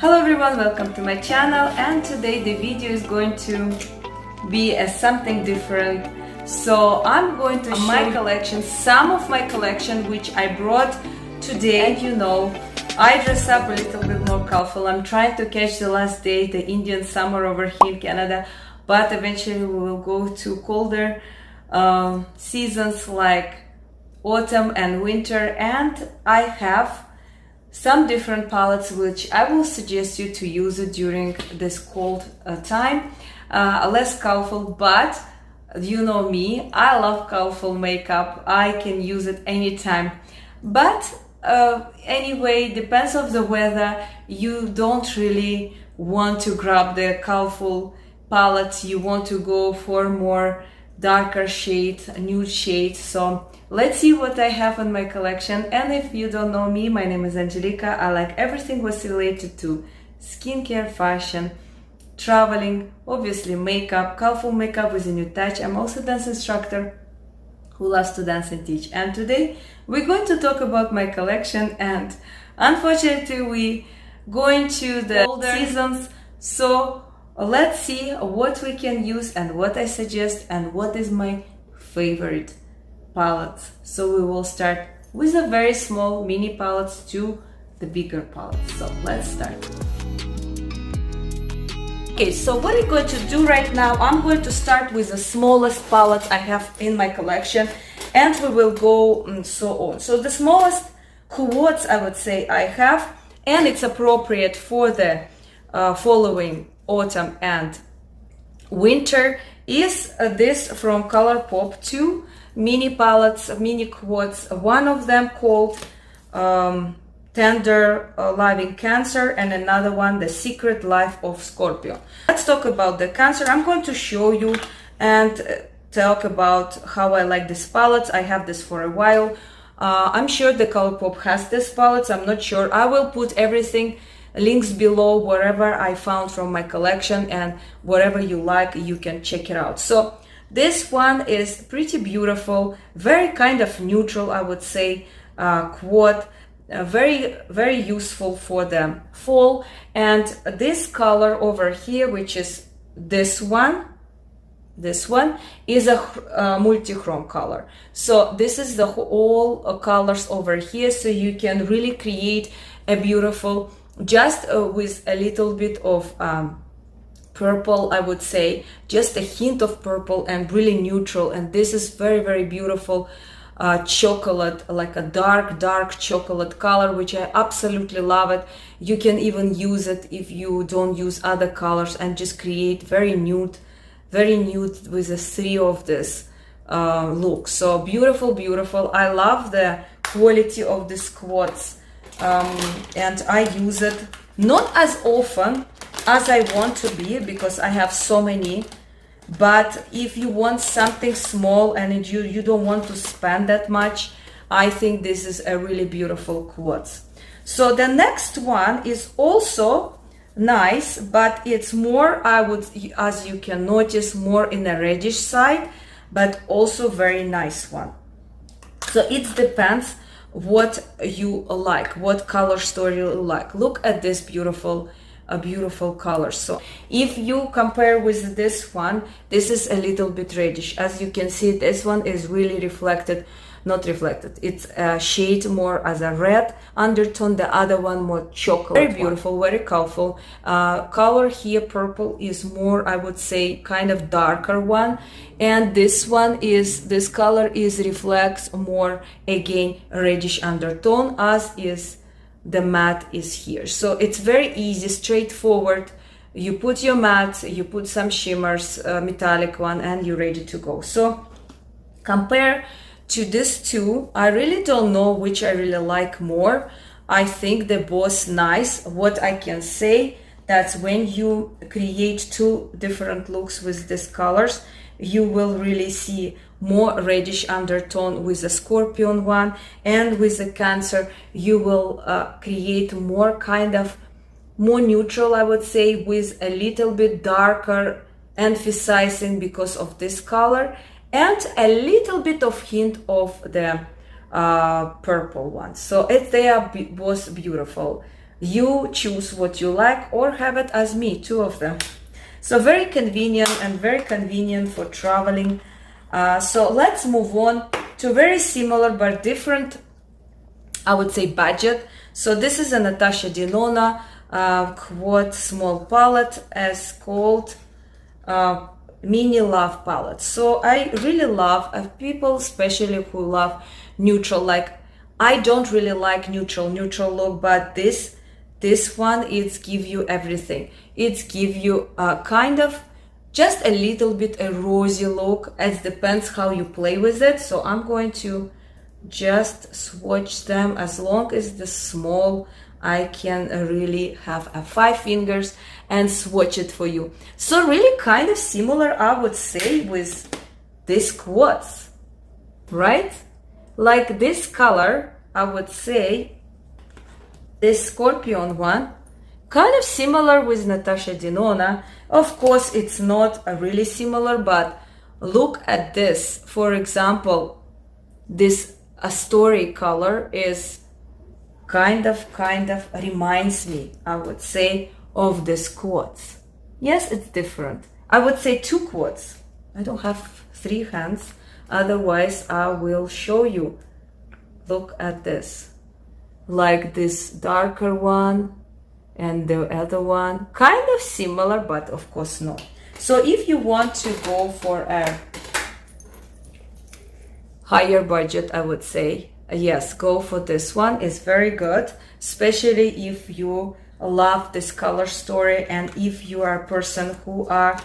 Hello everyone, welcome to my channel, and today the video is going to be something different. So I'm going to show my collection, some of my collection which I brought today. And you know, I dress up a little bit more colorful. I'm trying to catch the last day, the Indian summer over here in Canada, but eventually we will go to colder seasons like autumn and winter, and I have some different palettes which I will suggest you to use it during this cold time. Less colorful, but you know me, I love colorful makeup. I can use it anytime, but anyway, depends on the weather. You don't really want to grab the colorful palette, you want to go for more darker shades, nude shades. So let's see what I have in my collection. And if you don't know me, my name is Angelica. I like everything what's related to skincare, fashion, traveling, obviously makeup, colorful makeup with a new touch. I'm also a dance instructor who loves to dance and teach. And today we're going to talk about my collection, and unfortunately we going to the colder seasons. So let's see what we can use and what I suggest and what is my favorite palettes. So we will start with a very small mini palettes to the bigger palettes. So let's start. Okay, so what I'm going to do right now, I'm going to start with the smallest palette I have in my collection, and we will go and so on. So the smallest quads I would say I have, and it's appropriate for the following autumn and winter, is this from Colorpop. Two mini palettes, mini quads, one of them called Tender Living Cancer, and another one, The Secret Life of Scorpio. Let's talk about the Cancer. I'm going to show you and talk about how I like this palette. I have this for a while. I'm sure the Colorpop has this palette, I'm not sure. I will put everything, links below, wherever I found from my collection, and whatever you like, you can check it out. So this one is pretty beautiful, very kind of neutral, I would say, quad. Very useful for the fall. And this color over here, which is this one is a multi-chrome color. So this is the all colors over here, so you can really create a beautiful, just with a little bit of purple, I would say, just a hint of purple, and really neutral. And this is very beautiful chocolate, like a dark chocolate color, which I absolutely love it. You can even use it if you don't use other colors, and just create very nude with the three of this look. So beautiful. I love the quality of these quads, and I use it not as often as I want to be, because I have so many. But if you want something small and you don't want to spend that much, I think this is a really beautiful quads. So the next one is also nice, but it's more, as you can notice, more in a reddish side, but also very nice one. So it depends what you like, what color story you like. Look at this beautiful color. So if you compare with this one, this is a little bit reddish. As you can see, this one is really not reflected, it's a shade more as a red undertone, the other one more chocolate. Very beautiful, very colorful. Color here, purple, is more, I would say, kind of darker one, and this color reflects more, again, reddish undertone, as is the matte is here. So it's very easy, straightforward. You put your matte, you put some shimmers, metallic one, and you're ready to go. So compare to these two, I really don't know which I really like more. I think they're both nice. What I can say, that's when you create two different looks with these colors, you will really see more reddish undertone with the Scorpion one, and with the Cancer you will create more kind of more neutral, I would say, with a little bit darker emphasizing because of this color, and a little bit of hint of the purple one. So they are both beautiful. You choose what you like, or have it as me, two of them. So very convenient, and very convenient for traveling. So let's move on to very similar but different, I would say, budget. So this is a Natasha Denona quad small palette, as called Mini Love palette. So I really love people, especially who love neutral. Like, I don't really like neutral look, but this one, it's give you everything. It's give you a kind of just a little bit a rosy look. It depends how you play with it. So I'm going to just swatch them. As long as the small, I can really have 5 fingers and swatch it for you. So really kind of similar, I would say, with these quads, right? Like this color, I would say, this Scorpion one, kind of similar with Natasha Denona. Of course, it's not really similar, but look at this. For example, this story color is kind of reminds me, I would say, of this quads. Yes, it's different. I would say 2 quads. I don't have 3 hands, otherwise I will show you. Look at this, like this darker one and the other one, kind of similar, but of course not. So if you want to go for a higher budget, I would say, yes, go for this one. It's very good, especially if you love this color story, and if you are a person who are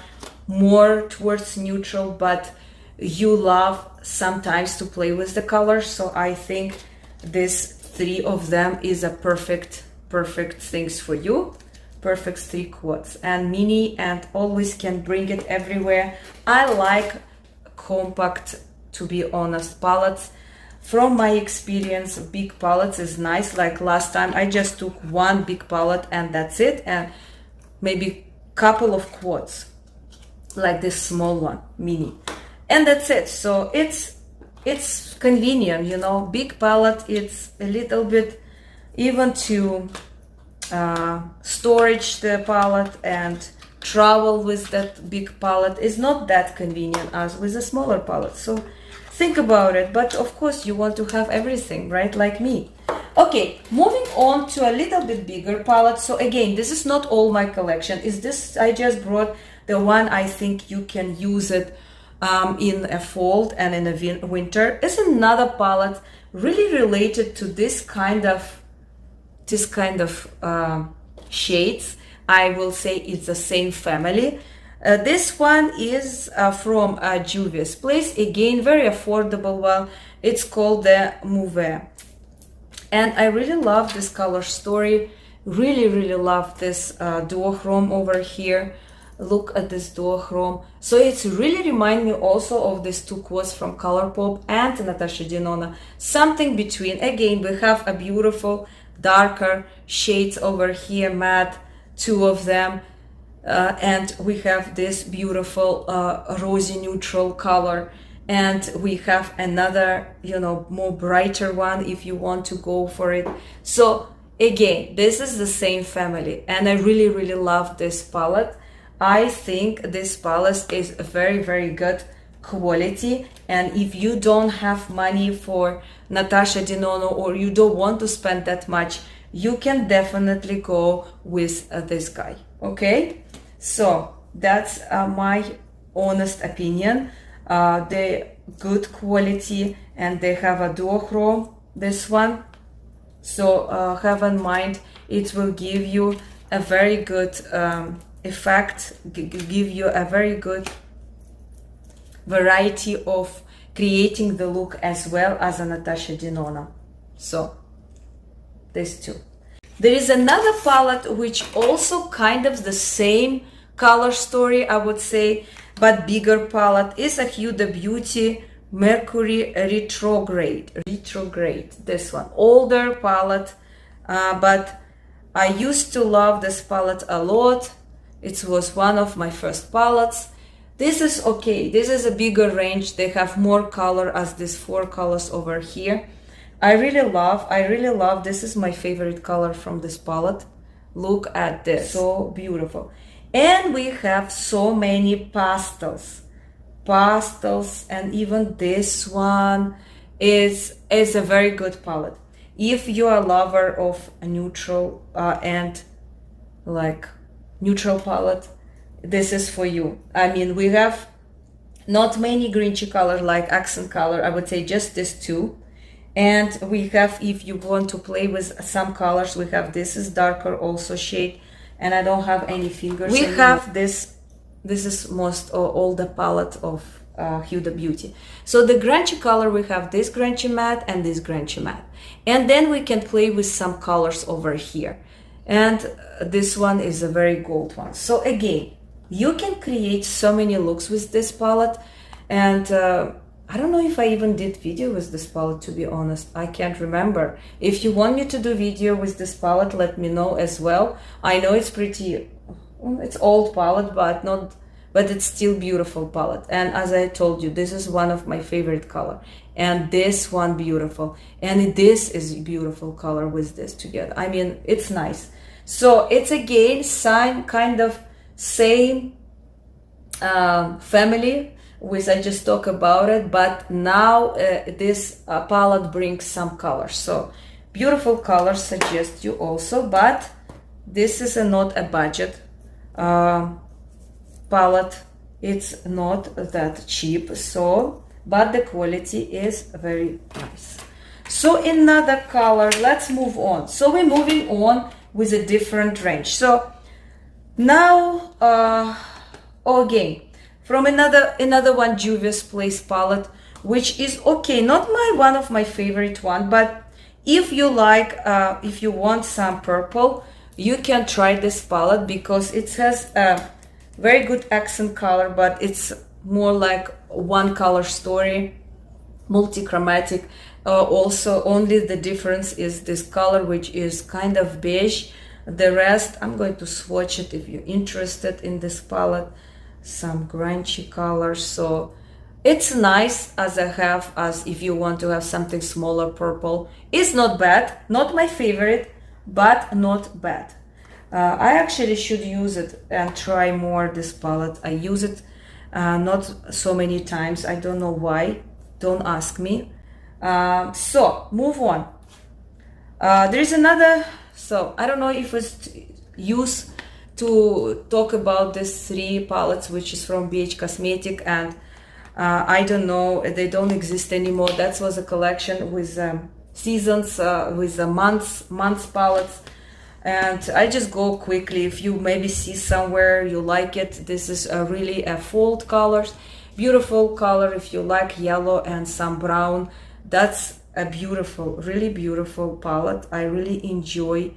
more towards neutral, but you love sometimes to play with the colors. So I think this 3 of them is a perfect things for you. Perfect 3 quads and mini, and always can bring it everywhere. I like compact, to be honest, palettes. From my experience, big palettes is nice. Like last time, I just took 1 big palette and that's it, and maybe couple of quads, like this small one, mini, and that's it. So it's convenient, you know. Big palette, it's a little bit, even to storage the palette and travel with that big palette is not that convenient as with a smaller palette. So think about it. But of course you want to have everything, right? Like me. Okay, moving on to a little bit bigger palette. So again, this is not all my collection. Is this, I just brought the one I think you can use it in a fall and in a winter. It's another palette really related to this kind of shades. I will say it's the same family. This one is from Juvia's place. Again, very affordable one. It's called the Mauves. And I really love this color story. Really love this duochrome over here. Look at this duochrome. So it's really remind me also of these 2 quads from Colorpop and Natasha Denona. Something between. Again, we have a beautiful darker shades over here, matte, 2 of them. And we have this beautiful rosy neutral color, and we have another, you know, more brighter one if you want to go for it. So again, this is the same family, and I really love this palette. I think this palette is very good quality, and if you don't have money for Natasha Denona, or you don't want to spend that much, you can definitely go with this guy. Okay, so that's my honest opinion. They good quality, and they have a duochrome, this one. So have in mind, it will give you a very good effect, give you a very good variety of creating the look, as well as a Natasha Denona. So these 2. There is another palette which also kind of the same color story, I would say, but bigger palette. Is a Huda Beauty Mercury Retrograde. This one, older palette, but I used to love this palette a lot. It was one of my first palettes. This is okay. This is a bigger range. They have more color as these 4 colors over here. I really love, this is my favorite color from this palette. Look at this, so beautiful. And we have so many pastels, and even this one is a very good palette. If you are a lover of a neutral and like neutral palette, this is for you. I mean, we have not many grinchy color like accent color, I would say just these two. And we have, if you want to play with some colors, we have, this is darker also shade, and I don't have any fingers. We have this is most all the palette of Huda Beauty. So the grungy color, we have this grungy matte and this grungy matte. And then we can play with some colors over here. And this one is a very gold one. So again, you can create so many looks with this palette. And I don't know if I even did video with this palette, to be honest. I can't remember. If you want me to do video with this palette, let me know as well. I know it's pretty, it's old palette, but it's still beautiful palette. And as I told you, this is one of my favorite color. And this one beautiful. And this is beautiful color with this together. I mean, it's nice. So it's again kind of same family, with I just talk about it, but now this palette brings some colors. So beautiful colors, suggest you also, but this is not a budget palette. It's not that cheap, so but the quality is very nice. So another color, let's move on. So we're moving on with a different range. So now again, from another one, Juvia's Place palette, which is okay, not one of my favorite one, but if you like, if you want some purple, you can try this palette because it has a very good accent color, but it's more like one color story, multi-chromatic. Also, only the difference is this color, which is kind of beige. The rest, I'm going to swatch it if you're interested in this palette. Some grungy colors, so it's nice as if you want to have something smaller. Purple is not bad, not my favorite, but not bad. I actually should use it and try more this palette. I use it not so many times, I don't know why, don't ask me. So move on. There is another, so I don't know if it's use to talk about these three palettes, which is from BH Cosmetic, and I don't know, they don't exist anymore. That was a collection with seasons, with the months palettes, and I just go quickly. If you maybe see somewhere you like it, this is really a fall colors, beautiful color. If you like yellow and some brown, that's a beautiful, really beautiful palette. I really enjoy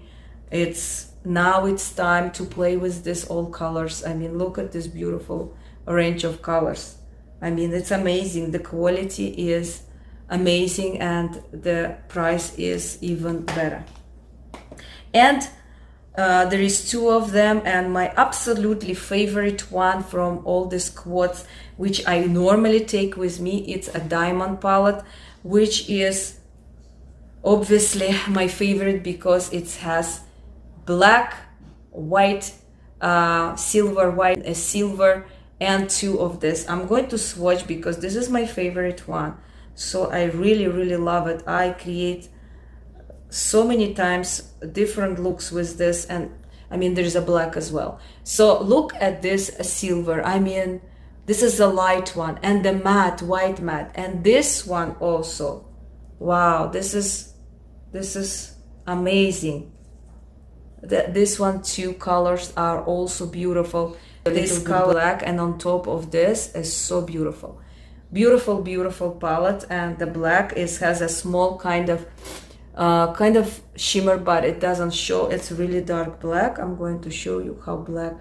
it. Now it's time to play with this all colors. I mean, look at this beautiful range of colors. I mean, it's amazing. The quality is amazing and the price is even better. And there is two of them, and my absolutely favorite one from all these quads, which I normally take with me, it's a diamond palette, which is obviously my favorite because it has black, white, silver, white, silver, and two of this. I'm going to swatch because this is my favorite one. So I really, really love it. I create so many times different looks with this, and I mean, there's a black as well. So look at this silver. I mean, this is a light one, and the matte, white matte, and this one also. Wow, this is amazing. This one, two colors are also beautiful. This color black, and on top of this is so beautiful, beautiful palette. And the black has a small kind of shimmer, but it doesn't show. It's really dark black. I'm going to show you how black.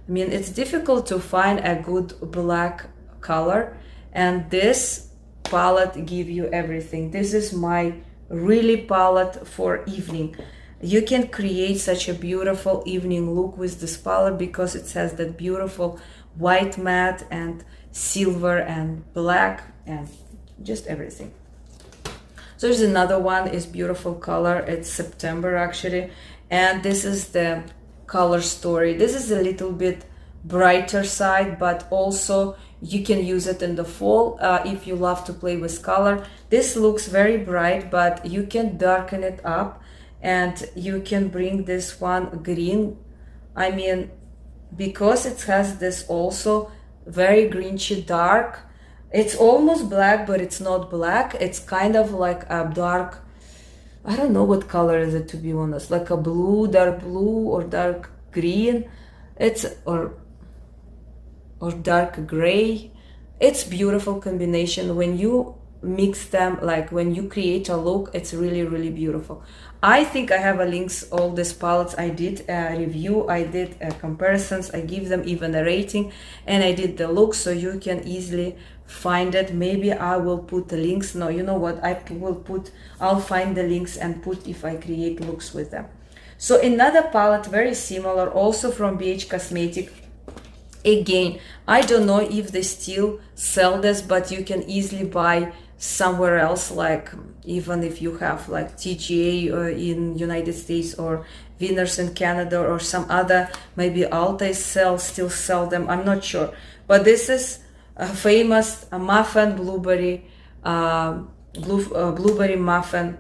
I mean, it's difficult to find a good black color, and this palette give you everything. This is my really palette for evening. You can create such a beautiful evening look with this palette because it has that beautiful white matte and silver and black and just everything. So there's another one, is beautiful color. It's September actually, and this is the color story. This is a little bit brighter side, but also you can use it in the fall if you love to play with color. This looks very bright, but you can darken it up, and you can bring this one green. I mean, because it has this also very greenish dark. It's almost black, but it's not black. It's kind of like a dark, I don't know what color is it, to be honest, like a blue, dark blue, or dark green. It's or dark gray. It's beautiful combination. When you mix them, like when you create a look, it's really, really beautiful. I think I have a links all these palettes. I did a review, I did comparisons, I give them even a rating, and I did the look, so you can easily find it. Maybe I will put the links. No, you know what, I'll find the links and put if I create looks with them. So another palette very similar, also from BH Cosmetic. Again, I don't know if they still sell this, but you can easily buy somewhere else, like even if you have like TGA in United States, or Winners in Canada, or some other, maybe Ulta still sell them, I'm not sure. But this is a famous muffin blueberry blueberry muffin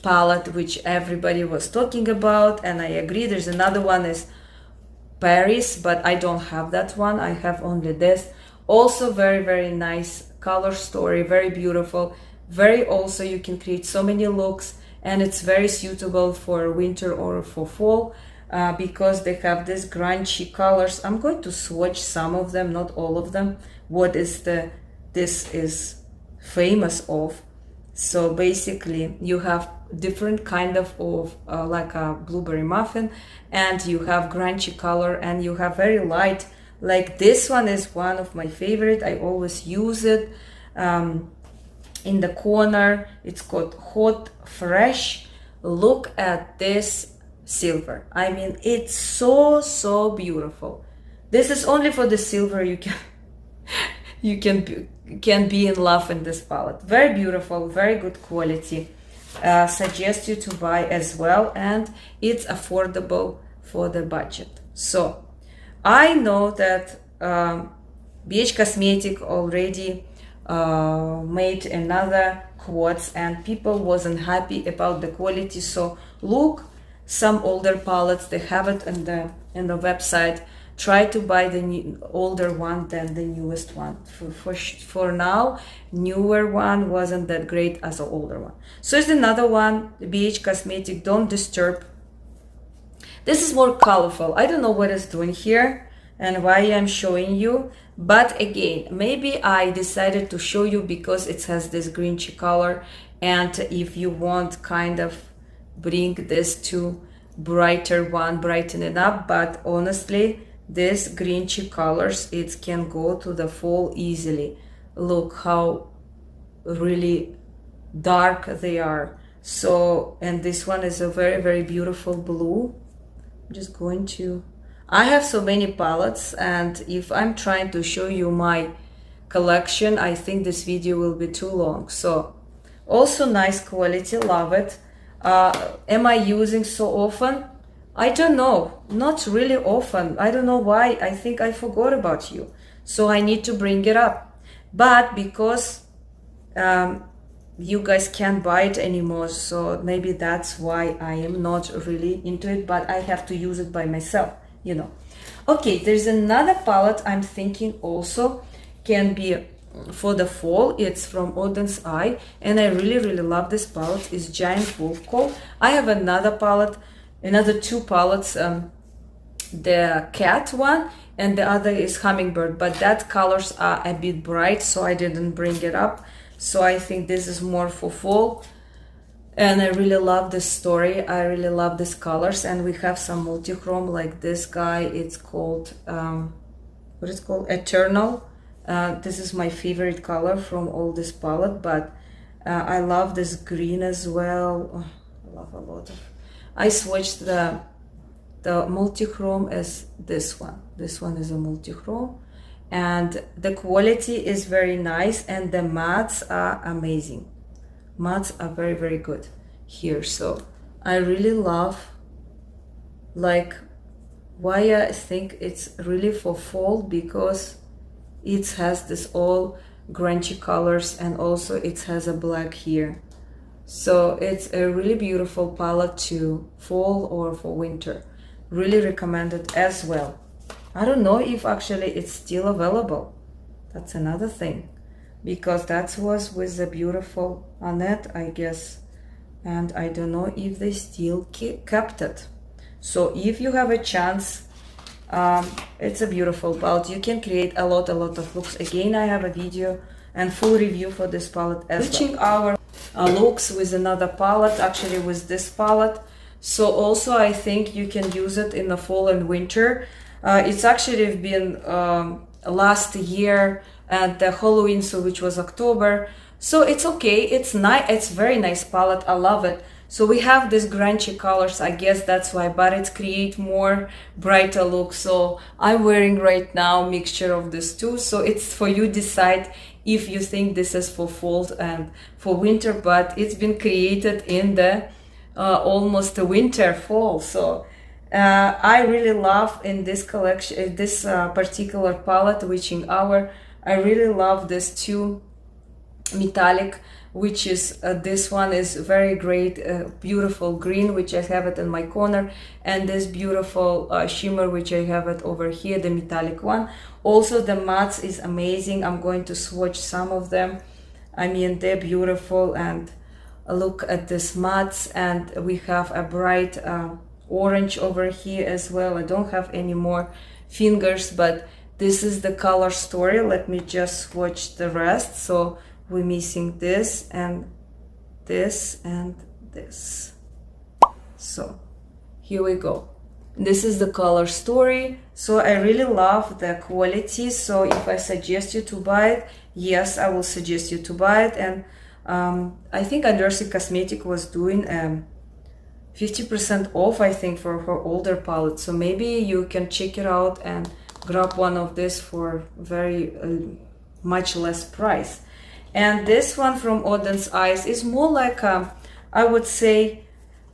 palette, which everybody was talking about, and I agree. There's another one is Paris, but I don't have that one. I have only this. Also very, very nice color story, very beautiful, very also you can create so many looks, and it's very suitable for winter or for fall because they have these grungy colors. I'm going to swatch some of them, not all of them, what is this is famous of. So basically you have different kind of like a blueberry muffin, and you have grungy color, and you have very light. Like this one is one of my favorite. I always use it in the corner. It's called Hot Fresh. Look at this silver. I mean, it's so beautiful. This is only for the silver. You can be in love in this palette. Very beautiful, very good quality. Suggest you to buy as well, and it's affordable for the budget. So I know that BH Cosmetic already made another quotes, and people wasn't happy about the quality. So look, some older palettes, they have it in the website. Try to buy the older one than the newest one. For now, newer one wasn't that great as the older one. So it's another one, the BH Cosmetic Don't Disturb. This is more colorful. I don't know what it's doing here and why I'm showing you, but again, maybe I decided to show you because it has this greenish color, and if you want kind of bring this to brighter one, brighten it up. But honestly, this greenish colors, it can go to the fall easily. Look how really dark they are. So, and this one is a very beautiful blue. I'm just going to, I have so many palettes, and if I'm trying to show you my collection, I think this video will be too long. So also nice quality, love it. Am I using so often? I don't know, not really often. I don't know why. I think I forgot about you, so I need to bring it up. But because you guys can't buy it anymore, so maybe that's why I am not really into it, but I have to use it by myself, you know. Okay, there's another palette I'm thinking also can be for the fall. It's from ODEN'S EYE, and I really love this palette. It's Giant Wolf Call. I have another palette, another two palettes, the cat one and the other is hummingbird, but that colors are a bit bright, so I didn't bring it up. So I think this is more for fall, and I really love this story. I really love these colors, and we have some multi-chrome like this guy. It's called what is called Eternal. This is my favorite color from all this palette, but I love this green as well. Oh, I love a lot of. I switched the multi-chrome as this one. This one is a multi-chrome, and the quality is very nice, and the mattes are amazing. mattes are very, very good here. So I really love, like, why I think it's really for fall, because it has this all grungy colors, and also it has a black here. So it's a really beautiful palette to fall or for winter. Really recommend it as well. I don't know if actually it's still available. That's another thing, because that was with the beautiful Annette, I guess, and I don't know if they still kept it. So if you have a chance, it's a beautiful palette. You can create a lot of looks. Again, I have a video and full review for this palette as well. Switching our looks with another palette, actually with this palette. So also I think you can use it in the fall and winter. It's actually been last year at the Halloween, so which was October. So it's okay, it's nice, it's very nice palette, I love it. So we have these grungy colors, I guess that's why, but it create more brighter look. So I'm wearing right now mixture of these two, so it's for you decide if you think this is for fall and for winter, but it's been created in the almost a winter fall. So I really love in this collection, this particular palette, Witching Hour, I really love this two metallic, which is this one is very great, beautiful green, which I have it in my corner, and this beautiful shimmer, which I have it over here, the metallic one. Also the mattes is amazing. I'm going to swatch some of them. I mean, they're beautiful, and look at this mattes, and we have a bright orange over here as well. I don't have any more fingers, but this is the color story. Let me just swatch the rest. So we're missing this and this and this. So here we go. This is the color story. So I really love the quality. So if I suggest you to buy it, yes, I will suggest you to buy it. And I think UnearthlyCosmetics was doing 50% off, I think, for her older palette. So maybe you can check it out and grab one of this for very much less price. And this one from ODEN'S Eyes is more like I would say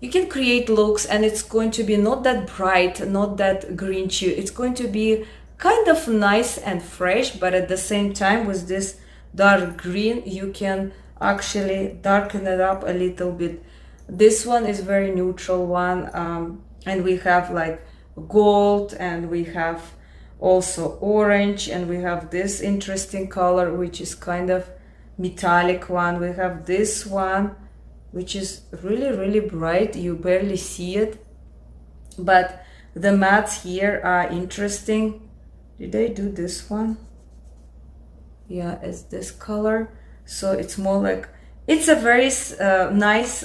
you can create looks, and it's going to be not that bright, not that grinchy. It's going to be kind of nice and fresh, but at the same time with this dark green you can actually darken it up a little bit. This one is very neutral one, and we have like gold, and we have also orange, and we have this interesting color which is kind of metallic one. We have this one which is really bright, you barely see it, but the mattes here are interesting. Did I do this one? Yeah, it's this color. So it's more like, it's a very nice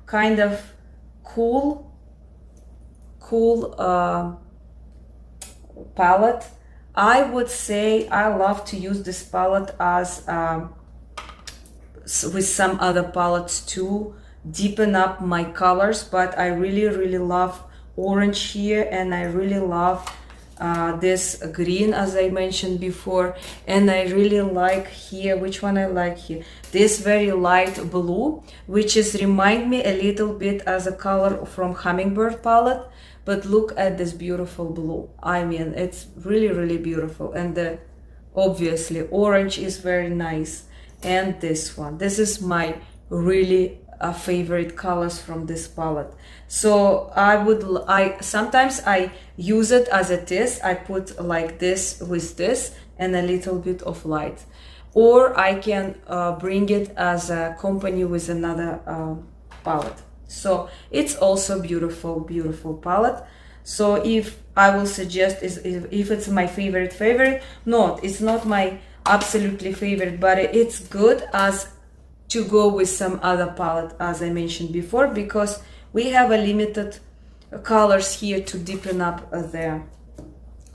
kind of cool palette. I would say I love to use this palette as with some other palettes to deepen up my colors, but I really love orange here, and I really love this green, as I mentioned before, and I really like here, which one I like here, this very light blue, which is remind me a little bit as a color from Hummingbird palette, but look at this beautiful blue. I mean, it's really beautiful, and the obviously orange is very nice. And this one, this is my really favorite colors from this palette. So I sometimes I use it as it is. I put like this with this and a little bit of light, or I can bring it as a company with another palette. So it's also beautiful palette. So if I will suggest is if it's my favorite, no, it's not my absolutely favorite, but it's good as to go with some other palette, as I mentioned before, because we have a limited colors here to deepen up the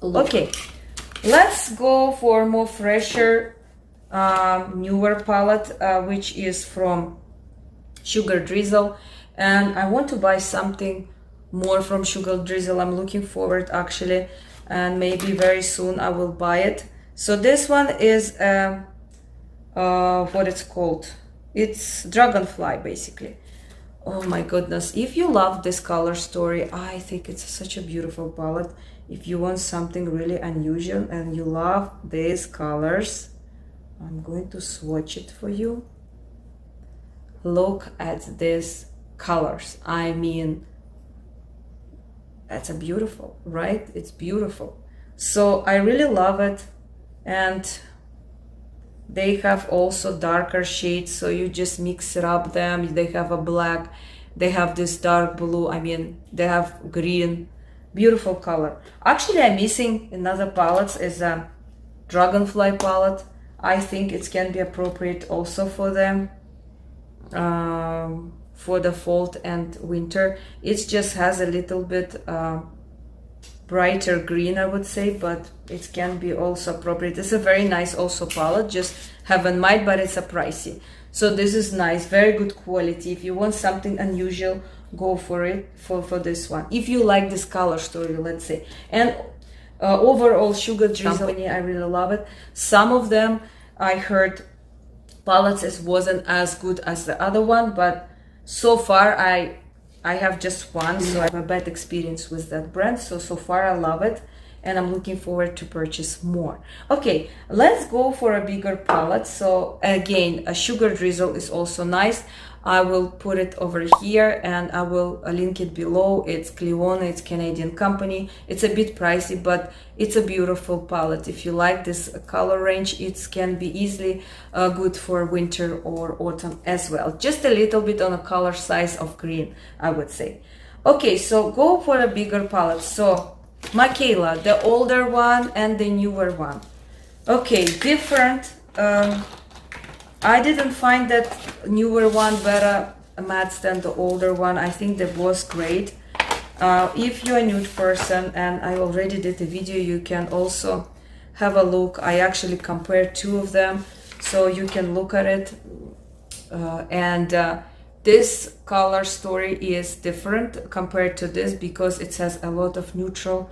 look. Okay, let's go for more fresher newer palette, which is from Sugar Drizzle, and I want to buy something more from Sugar Drizzle. I'm looking forward actually, and maybe very soon I will buy it. So this one is what it's called, Colorpop, and I want to buy something more from Sugar Drizzle. I'm looking forward actually, and maybe very soon I will buy it. So this one is what it's called, It's Dragonfly basically. Oh my goodness, if you love this color story, I think it's such a beautiful palette. If you want something really unusual and you love these colors, I'm going to swatch it for you. Look at these colors. I mean, that's a beautiful, right? It's beautiful. So I really love it. And they have also darker shades, so you just mix it up them. They have a black, they have this dark blue, I mean, they have green. Beautiful color. Actually, I'm missing another palette, is a Dragonfly palette. I think it can be appropriate also for them, for the fall and winter. It just has a little bit brighter green, I would say, but it can be also appropriate. It's a very nice also palette, just have in mind, but it's a pricey. So this is nice, very good quality. If you want something unusual, go for it, for this one. If you like this color story, let's say. And overall, Sugar Drizzle, I really love it. Some of them, I heard palettes wasn't as good as the other one, but so far I have just one, so I have a bad experience with that brand. So far I love it, and I'm looking forward to purchase more. Okay, let's go for a bigger palette. So again, a Sugar Drizzle is also nice. I will put it over here and I will link it below. It's Clionadh, it's Canadian company. It's a bit pricey, but it's a beautiful palette. If you like this color range, it can be easily good for winter or autumn as well. Just a little bit on a color size of green, I would say. Okay, so go for a bigger palette. So MIKAYLA, the older one and the newer one. Okay, different. I didn't find that newer one better matte than the older one. I think that was great. If you're a nude person, and I already did a video, you can also have a look. I actually compared two of them, so you can look at it. This color story is different compared to this because it has a lot of neutral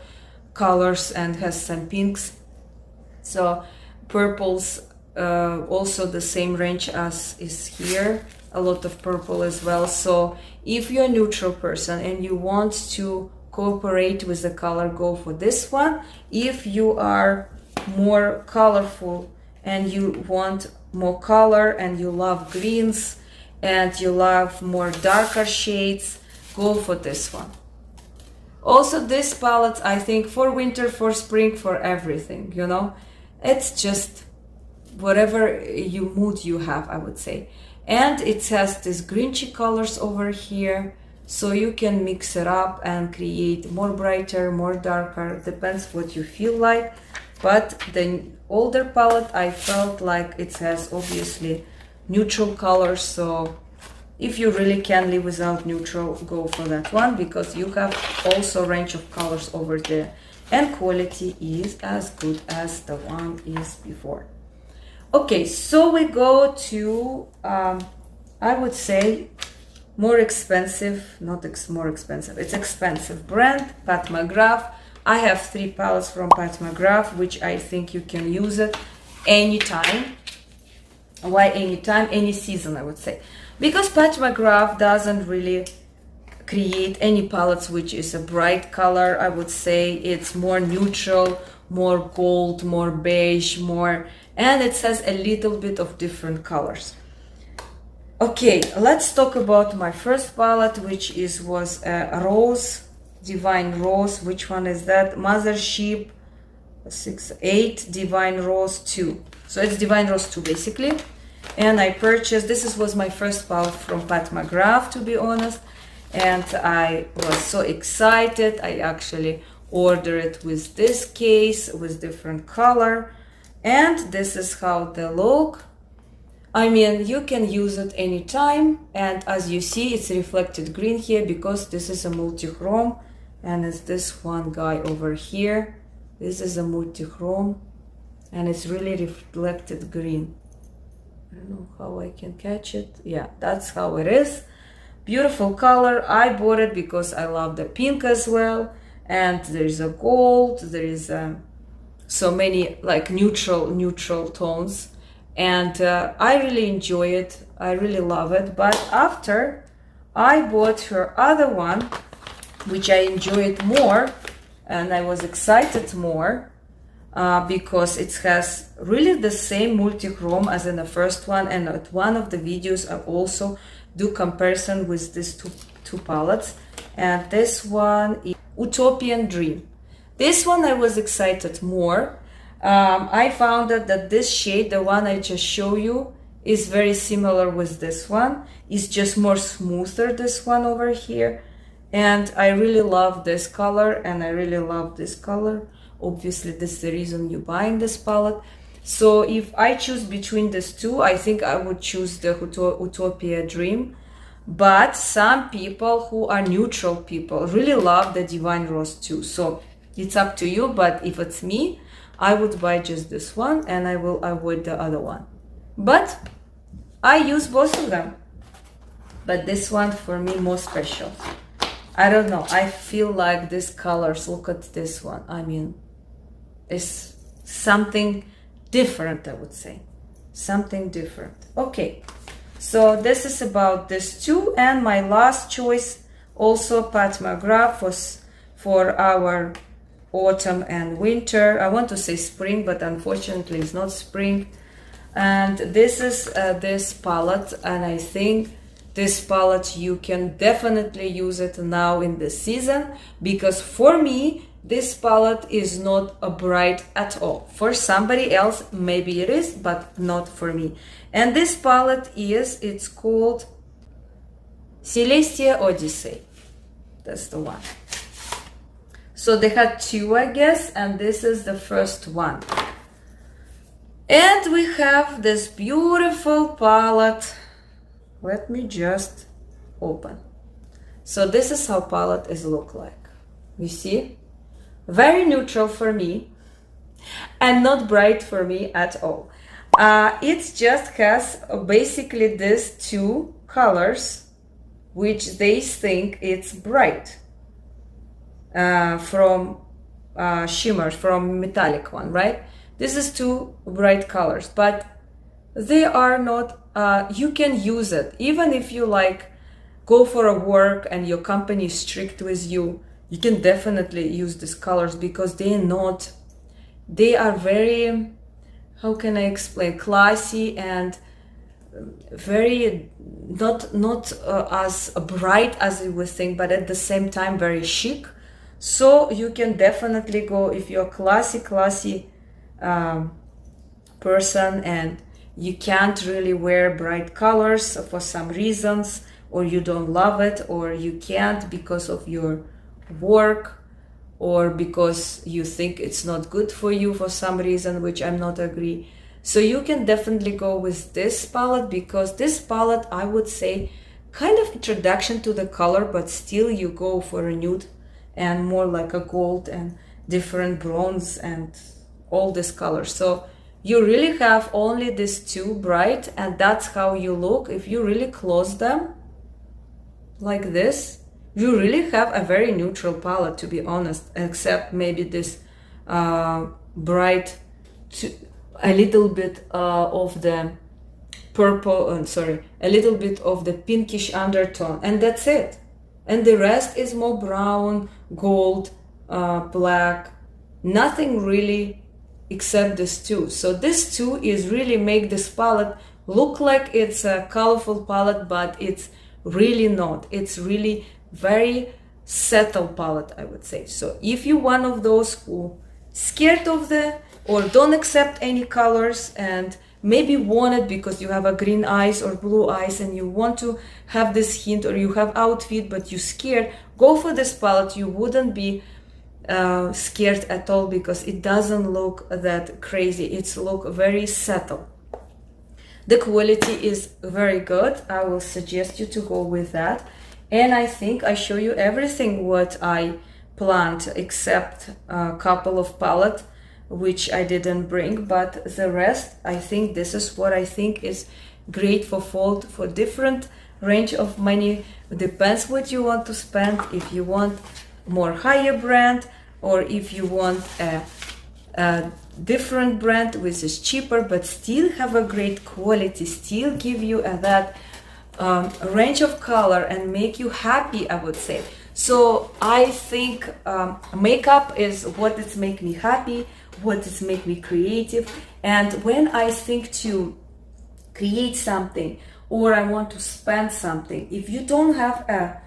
colors and has some pinks. So purples, also the same range as is here, a lot of purple as well. So if you're a neutral person and you want to cooperate with the color, go for this one. If you are more colorful and you want more color and you love greens and you love more darker shades, go for this one. Also, this palette, I think, for winter, for spring, for everything, you know, it's just whatever mood you have, I would say. And it has these grinchy colors over here, so you can mix it up and create more brighter, more darker, depends what you feel like. But the older palette, I felt like it has obviously neutral colors, so if you really can live without neutral, go for that one, because you have also range of colors over there, and quality is as good as the one is before. Okay, so we go to I would say more expensive, more expensive, it's expensive brand, McGrath. I have 3 palettes from McGrath, which I think you can use it anytime. Why anytime? Any season, I would say. Because McGrath doesn't really create any palettes which is a bright color. I would say it's more neutral, more gold, more beige, more, and it has a little bit of different colors. Okay, let's talk about my first palette, which was Rose, Divine Rose. Which one is that? Mothership 8 Divine Rose 2. So it's Divine Rose 2 basically. And I purchased, this was my first palette from McGrath, to be honest, and I was so excited. I actually ordered it with this case with different color, and this is how they look. I mean, you can use it anytime, and as you see, it's reflected green here because this is a multi-chrome, and it's this one guy over here. This is a multi-chrome, and it's really reflected green. I don't know how I can catch it. Yeah, that's how it is. Beautiful color. I bought it because I love the pink as well, and there is a gold, there is so many like neutral tones, and I really enjoy it. I really love it. But after I bought her other one, which I enjoyed more and I was excited more, because it has really the same multi-chrome as in the first one, and at one of the videos I also do comparison with these two palettes. And this one is Utopian Dream. This one I was excited more. I found out that this shade, the one I just show you, is very similar with this one. It's just more smoother, this one over here. And I really love this color, and I really love this color. Obviously, this is the reason you're buying this palette. So if I choose between these two, I think I would choose the Utopia Dream. But some people who are neutral people really love the Divine Rose too. So it's up to you, but if it's me, I would buy just this one and I will avoid the other one. But I use both of them. But this one for me more special. I don't know, I feel like these colors, look at this one. I mean, it's something different, I would say. Something different. Okay, so this is about this two. And my last choice, also Pat McGrath, was for our autumn and winter. I want to say spring, but unfortunately it's not spring. And this is this palette, and I think this palette you can definitely use it now in the season, because for me this palette is not a bright at all. For somebody else maybe it is, but not for me. And this palette it's called Celestia Odyssey. That's the one. So they had two, I guess, and this is the first one. And we have this beautiful palette. Let me just open. So this is how palette is look like. You see? Very neutral for me and not bright for me at all. It just has basically these two colors which they think it's bright. From shimmer, from metallic one, right? This is two bright colors, but they are not, you can use it even if you like go for a work and your company is strict with you. You can definitely use these colors because they are very, how can I explain, classy and very not as bright as you would think, but at the same time very chic. So you can definitely go if you're a classy person and you can't really wear bright colors for some reasons, or you don't love it, or you can't because of your work, or because you think it's not good for you for some reason, which I'm not agree. So you can definitely go with this palette, because this palette, I would say, kind of introduction to the color, but still you go for a nude and more like a gold and different bronze and all this color. So you really have only these two bright, and that's how you look. If you really close them like this, you really have a very neutral palette, to be honest, except maybe this bright, a little bit of the purple, a little bit of the pinkish undertone, and that's it. And the rest is more brown, gold, black, nothing really except this two. So this two is really make this palette look like it's a colorful palette, but it's really not. It's really very subtle palette, I would say. So if you're one of those who scared of the or don't accept any colors and maybe want it because you have a green eyes or blue eyes and you want to have this hint, or you have outfit but you're scared, go for this palette. You wouldn't be scared at all because it doesn't look that crazy. It's look very subtle. The quality is very good. I will suggest you to go with that. And I think I show you everything what I planned except a couple of palettes which I didn't bring, but the rest, I think this is what I think is great for fall, for different range of money. Depends what you want to spend. If you want more higher brand, or if you want a different brand which is cheaper but still have a great quality, still give you that range of color and make you happy, I would say. So I think makeup is what is make me happy, what is make me creative. And when I think to create something or I want to spend something, if you don't have a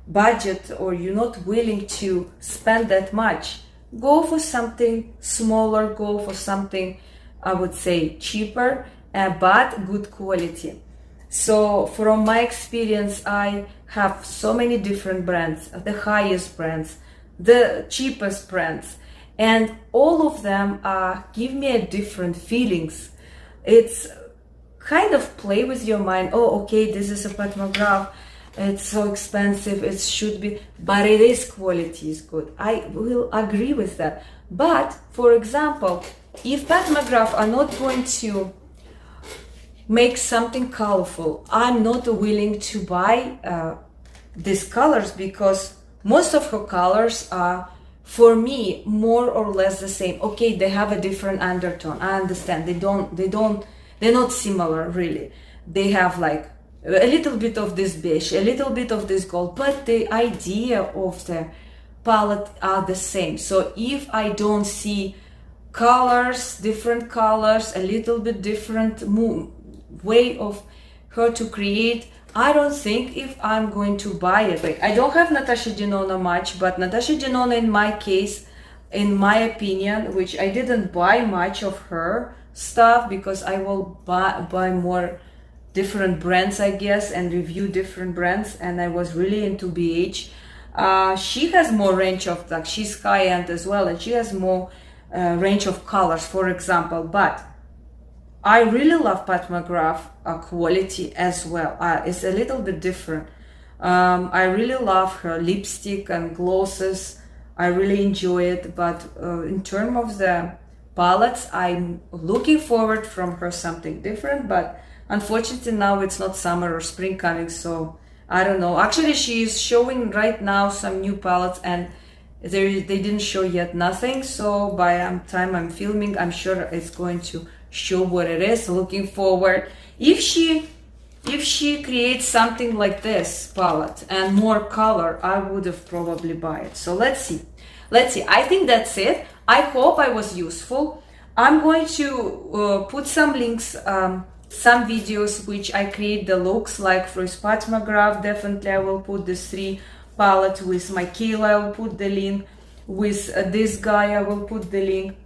budget or you're not willing to spend that much, go for something smaller, go for something, I would say, cheaper, but good quality. So from my experience, I have so many different brands, the highest brands, the cheapest brands, and all of them give me a different feelings. It's kind of play with your mind. Oh, okay, this is a McGrath. It's so expensive, it should be, but it is quality is good. I will agree with that. But for example, if McGrath are not going to make something colorful, I'm not willing to buy these colors, because most of her colors are, for me, more or less the same. Okay, they have a different undertone, I understand, they're not similar really. They have like a little bit of this beige, a little bit of this gold, but the idea of the palette are the same. So if I don't see colors, different colors, a little bit different way of her to create, I don't think if I'm going to buy it. I don't have Natasha Denona much, but Natasha Denona, in my case, in my opinion, which I didn't buy much of her stuff because I will buy more different brands, I guess, and review different brands, and I was really into BH. She has more range of, like, she's high-end as well, and she has more range of colors, for example. But I really love PAHT McGrath quality as well. It's a little bit different. I really love her lipstick and glosses. I really enjoy it, but in terms of the palettes, I'm looking forward from her something different, but unfortunately now it's not summer or spring coming, so I don't know. Actually, she is showing right now some new palettes, and they didn't show yet nothing, so by the time I'm filming, I'm sure it's going to show what it is. Looking forward. If she creates something like this palette and more color, I would have probably buy it. So let's see. I think that's it. I hope I was useful. I'm going to put some links, some videos which I create the looks, like for PAHT McGrath. Definitely I will put the 3 palette. With MIKAYLA I will put the link. With this guy I will put the link.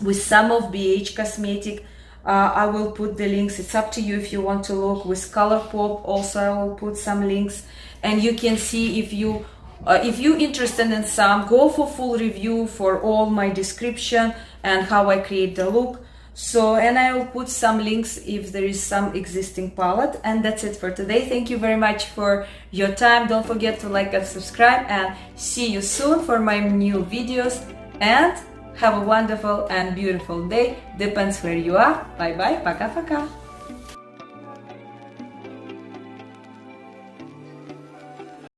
With some of BH Cosmetic I will put the links. It's up to you if you want to look. With Colorpop also I will put some links, and you can see if you're interested in some, go for full review for all my description and how I create the look. So, and I will put some links if there is some existing palette. And that's it for today. Thank you very much for your time. Don't forget to like and subscribe, and see you soon for my new videos. And have a wonderful and beautiful day. Depends where you are. Bye bye. Пока-пока.